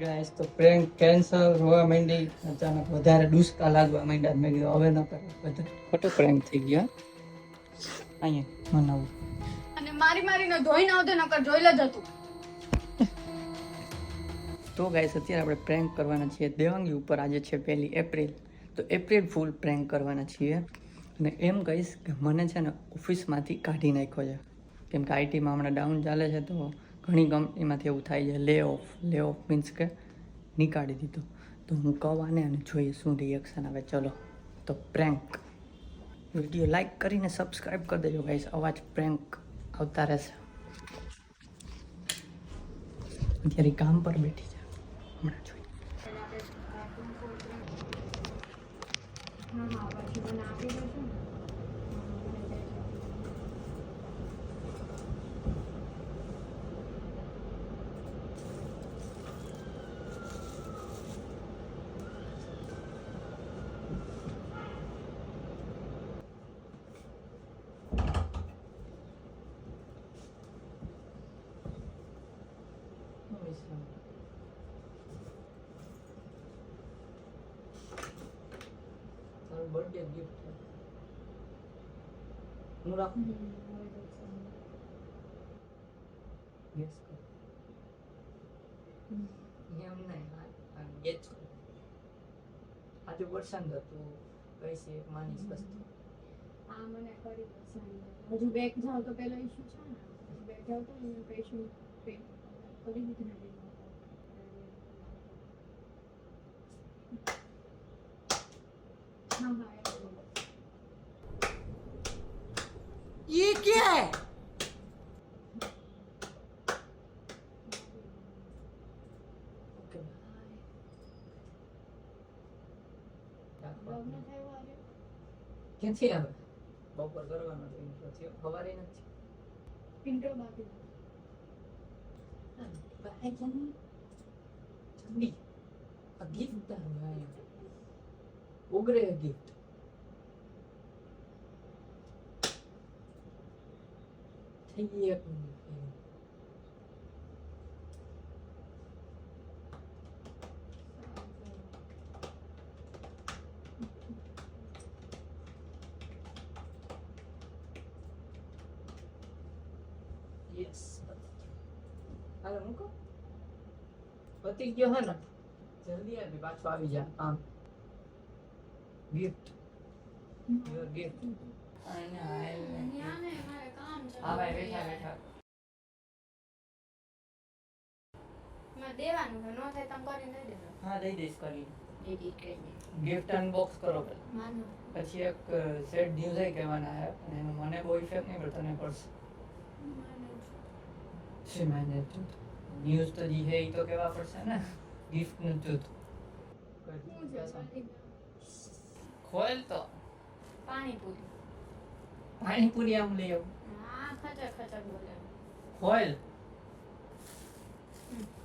Guys તો prank cancel હોવા માંડી, અચાનક વધારે દુષ્કા લાગવા માંડ્યા. મેં કીધું હવે ન કરે, બધા ખોટો પ્રેન્ક થઈ ગયા. અહીંયા મનાવું અને મારીને ધોઈ ન આવતો નકર જોઈ લે જતું. તો ગાઈસ અત્યારે આપણે પ્રેન્ક કરવાના છીએ દેવાંગી ઉપર. આજે છે 1 એપ્રિલ, તો એપ્રિલ ફૂલ પ્રેન્ક કરવાના છીએ. અને એમ કહીશ કે મને છે ને ઓફિસમાંથી કાઢી નાખ્યો છે, કેમ કે આઈટીમાં હમણાં ડાઉન ચાલે છે. તો ઘણી કંપનીમાંથી એવું થાય છે, લે ઓફ મીન્સ કે નીકાળી દીધું. તો હું કહું આને અને જોઈએ શું રિએક્શન આવે. ચલો તો પ્રેન્ક વિડીયો લાઈક કરીને સબસ્ક્રાઈબ કરી દેજો ગાઈસ. અવાજ પ્રેન્ક આવતા રહેશે. અત્યારે કામ પર બેઠી છે, હમણાં જોઈએ. બર્થડે ગિફ્ટ હું રાખું ગેસ કર એમ નહીં ગેસ કર. આજે વરસાદ હતું કઈ છે માનીશ વસ્તુ. આ મને કરી હજુ બેક જાવ તો પેલો ઇશ્યુ છે ને, બેક જાવ તો પેશન્ટ કરી દીધું ને. ये क्या है? ક્યાંથી આવે? બપોર કરવાનો થયો, સવારે નથી. ઇન્ટ્રો બાકી ઠંડી આ ગિફ્ટ તારું ઉગરે ગિફ્ટ. થઈ એક યસ હાલો મૂકો. પતી ગયો હે ને, જલ્દી આવી પાછો આવી જા. આમ ગિફ્ટ યોર ગિફ્ટ. અને હા ભાઈ બેઠા બેઠા માં દેવાનું છે, નો થાય તમ કરીને દઈ દેજો. હા દઈ દઈશ કરી. એડિટ કરી ગિફ્ટ અનબોક્સ કરો પહેલા. માનો પછી એક સેટ ન્યૂઝ આઈ કહેવાના છે, અને એનો મને બહુ ઇફેક્ટ નહીં પડતો, તને પડશે. છે મેને ન્યૂઝ તો જી હે ઈ તો કહેવા પડશે ને, ગિફ્ટ નું જૂથ ખોલ તો. પાણીપુરી આમ લઈ આવું. હા ખચર ખચર બોલે ખોલ.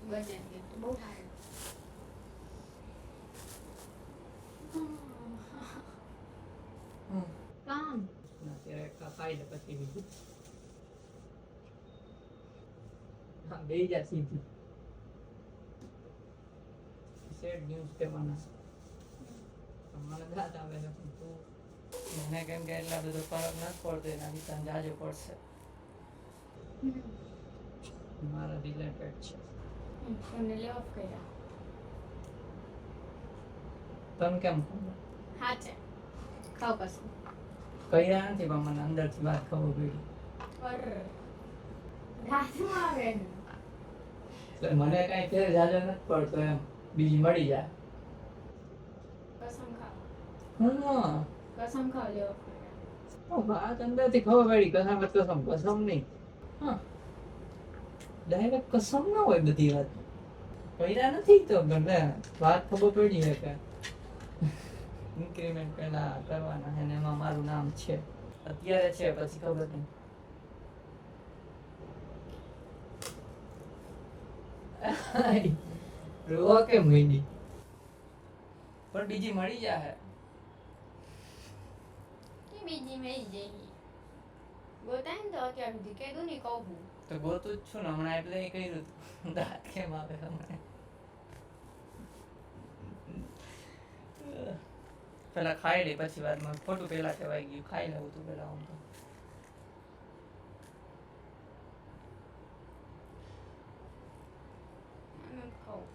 બચન ગિફ્ટ બહુ સારું. કામ અત્યારે કાપાઈ દે પછી બીજું. હા બે જા સીધી સેડ ન્યૂઝ કહેવાના. મને દાદ આવે છે પણ તું મને કેમ કે એટલા બધો ફરક નથી પડતો, એના વિશે જાજો પડશે. મારા રિલેટેડ છે. તમને લે ઓફ કર્યા. તને કેમ ખબર? હા છે ખાવ કશું કયા નથી પણ મને અંદરથી વાત ખબર પડી. પર રાતમાં આવે ને એટલે મને કઈ ફેર જાજો નથી પડતો એમ, બીજી મળી જાય. કસમ ખાવ હા કસમ ખાવ લે ઓફ કર્યા. વાત અંદરથી ખબર પડી. કસમ કસમ નહીં. હા ડાયરેક્ટ કસમ ના હોય બધી વાત. કર્યા નથી તો ગમે વાત ખબર પડી છે કે ઇન્ક્રીમેન્ટ પેલા કરવાના છે ને એમાં મારું નામ છે. અત્યારે છે પછી ખબર નહીં. રોવા કેમ માંડી? પણ બીજી મળી જાય. બીજી મેં જઈ ગોતાય ને તો અત્યાર સુધી કીધું નહીં કહું તો ગોતું જ છું ને હમણાં એટલે એ કર્યું હતું. દાંત કેમ આવે હમણાં? પેલા ખાઈ લે પછી વાતમાં ખોટું પેલા કહેવાય ગયું. ખાઈ લેવું તું પેલા આમ તો. ખાવું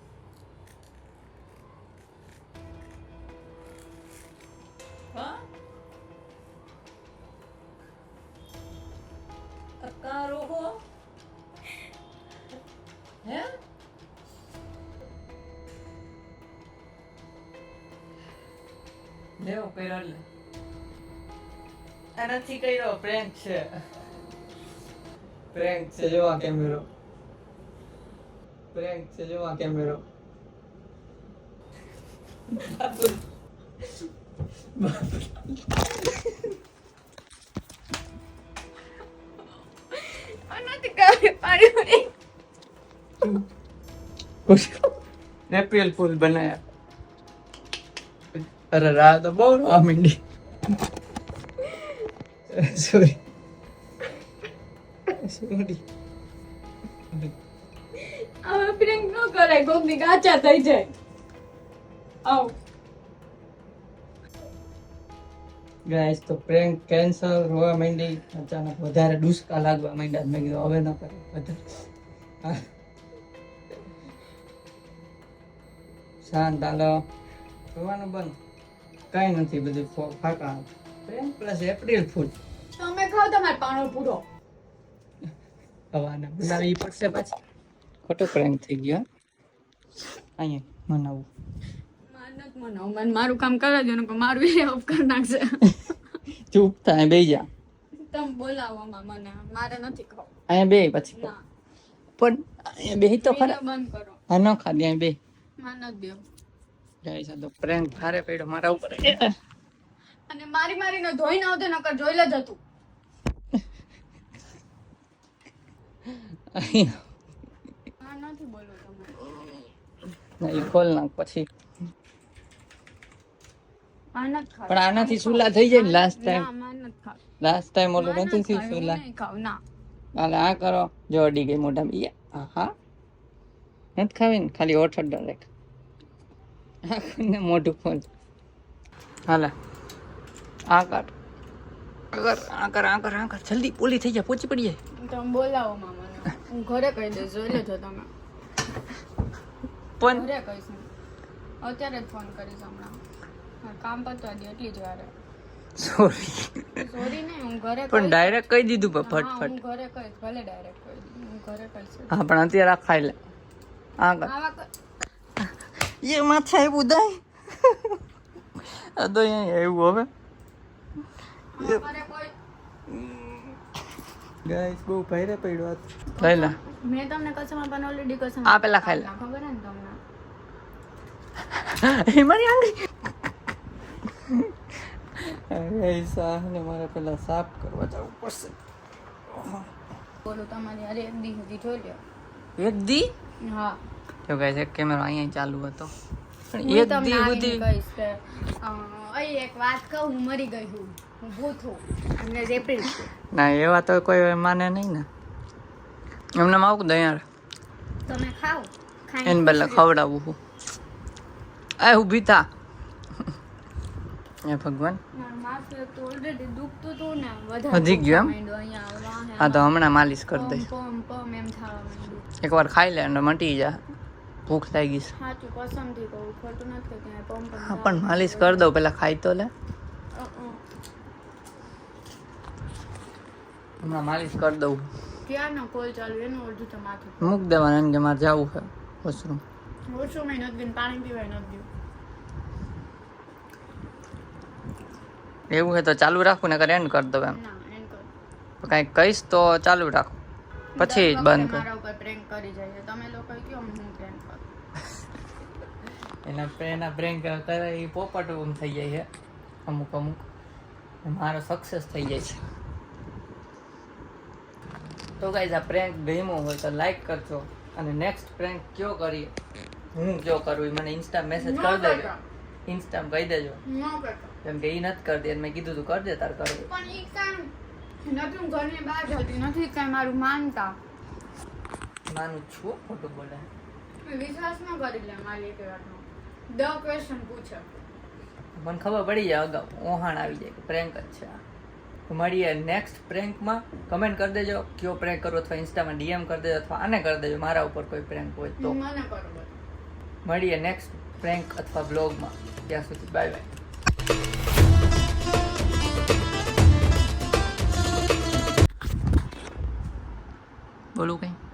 હા અકારો હો હે લેવો કર્યો લે આ નથી કર્યો પ્રેન્ક છે જોવા કેમેરો પ્રેન્ક છે જોવા કેમેરો નથી કરે પાણી એપ્રિલ ફૂલ બનાયા અરે રા તો બહુ રોવા માંડી સોરી હવે પ્રેન્ક ન કરાય કોકની કાચા થઈ જાય આવ ગાઈસ તો પ્રેન્ક કેન્સલ રોવા માંડી અચાનક વધારે ડુસકા લાગવા માંડ્યા મેં કીધું હવે ન કરે વધારે શાંત હાલો રોવાનું બંધ કઈ નથી બધું ફાકા પ્રેન્ક પ્લસ એપ્રિલ ફૂલ તમે ખાવ તમારે પાણો પૂરો હવાના બનાવી પડશે પાછી ખોટો પ્રેન્ક થઈ ગયો અહીંયા મનાવું મને મારું કામ કરે છે ને મારું એ ઓફ કરી નાખશે ચૂપ થાય બેહી જા તમે બોલાવવામાં મને મારે નથી ખાવ અહીંયા બે પછી ના પણ અહીંયા બેહી તો ખરા બંધ કરો હા ન ખાધી અહીંયા બે માર નથી દેવ ગાઈસ આ તો પ્રેન્ક ભારે પડ્યો મારા ઉપર અને મારીને ધોઈ ના આવતે નકર જોઈ લે જતું આ નથી બોલું તમે એ ખોલ નાખ પછી આ નથી ખાવ પણ આનાથી સુલા થઈ જાય ને લાસ્ટ ના ટાઈમ માર નથી ખાવ ઓલું નતું થયું સુલા નહીં ખાવ ના હાલે આ કરો જો અડી ગઈ મોઢામાં હા નથી ખાવી ને ખાલી ઓઠ ડાયરેક્ટ ને મોઢું ખોલ હાલે આ કર જલ્દી પોલી થઈ જાય પહોંચી પડીએ તમે બોલાવો મામાને હું ઘરે કહી દઈશ જોઈ લેજો તમે પણ ઘરે કહીશ હું. અત્યારે જ ફોન કરીશ હમણાં મારે કામ પતવા દે એટલી જ વારે સોરી સોરી નહીં હું ઘરે પણ ડાયરેક્ટ કહી દીધું હા, ફટફટ હું ઘરે કહીશ ભલે ડાયરેક્ટ કહી દઉં હું ઘરે કહીશ હા પણ અત્યારે આ ખાઈ લે આ કર આવા એ માથે આવ્યું દાય આ તો અહીંયા આવ્યું હવે ઘરે કોઈ ગાઈસ બહુ ભારે પડ્યો લઈ લે મેં તમને કસમ પણ ઓલરેડી કસમ આ પેલા ખાઈ લે ખબર હે ને તમને એ મારી આંગળી એસા ને મારે પેલા સાફ કરવા જવું પડશે બોલું તમારી અરે એક દી સુધી જોઈ લ્યો એક દી હા તો ગાઈસ એક કેમેરો અહીંયા ચાલુ હતો પણ હું એક તમને દી આવીને સુધી કહીશ કે અહીં એક વાત કહું હું મરી ગઈ હું ભૂત છું અને એપ્રિલ છે ના એવા તો કોઈ માને નહીં ને એમને આવું દયાર તમે ખાઓ એને બદલે ખવડાવું હું આ ઊભી થા એ ભગવાન મારું માથું તો ઓલરેડી દુખતું હતું ને વધી ગયું એમ? અહીંયા વાહે હા તો હમણાં માલિશ કરી દઈશ પમ એમ થવા માંડ્યું એકવાર ખાઈ લે અને મટી જા ભૂખ લાગી છે સાચું કસમથી કહું ખોટું નથી કે પમ હા પણ માલિશ કરી દઉં પેલા ખાઈ તો લે હમણાં માલિશ કરી દઉં ક્યારનો કોલ ચાલુ એનું અડધું તો માથું મૂક દેવાનું એમ કે મારે જવું છે વોશરૂમ ઓછું મેં નથી પીને પાણી પીવાય નથી પીવું એવું છે તો ચાલુ રાખું ને કરે એન્ડ કરી દઉં એમ ના એમ કર કાંઈક કહીશ તો ચાલુ રાખું પછી જ બંધ કર મારા ઉપર પ્રેન્ક કરી જાય છે તમે લોકો કયો હું પ્રેન્ક કરું એના બ્રેન કરે એ પોપટ ઓમ થઈ જાય છે અમુક અમુક મારો સક્સેસ થઈ જાય છે તો ગાઈઝ આ પ્રેન્ક ગમ્યો હોય તો લાઈક કરજો અને નેક્સ્ટ પ્રેન્ક કયો કરીએ હું કયો કરું એ મને ઇન્સ્ટા મેસેજ કરી દેજો ઇન્સ્ટા કહી દેજો ન કરતો કેમ કે એ નથી કરતી અને મેં કીધું તું કરજે તાર કરવું. પણ ઈ કાંઈ નથી, હું ઘરની બહાર જતી નથી, કાંઈ મારું માનતા. માનું છું ખોટું બોલે. વિશ્વાસ ન કરી લે મારી એક વાતનો. 10 ક્વેશ્ચન પૂછે. મને ખબર પડી જાય અગાઉ, ઓહાણ આવી જાય કે પ્રેન્ક જ છે આ. તો મળીએ નેક્સ્ટ પ્રેન્કમાં. કમેન્ટ કરી દેજો કયો પ્રેન્ક કરો, અથવા ઇન્સ્ટામાં ડીએમ કરી દેજો, અથવા આને કરી દેજો મારા ઉપર કોઈ પ્રેન્ક હોય તો. મને બરોબર. મળીએ નેક્સ્ટ પ્રેન્ક અથવા બ્લોગમાં. ત્યાં સુધી બાય બાય. બોલું કંઈ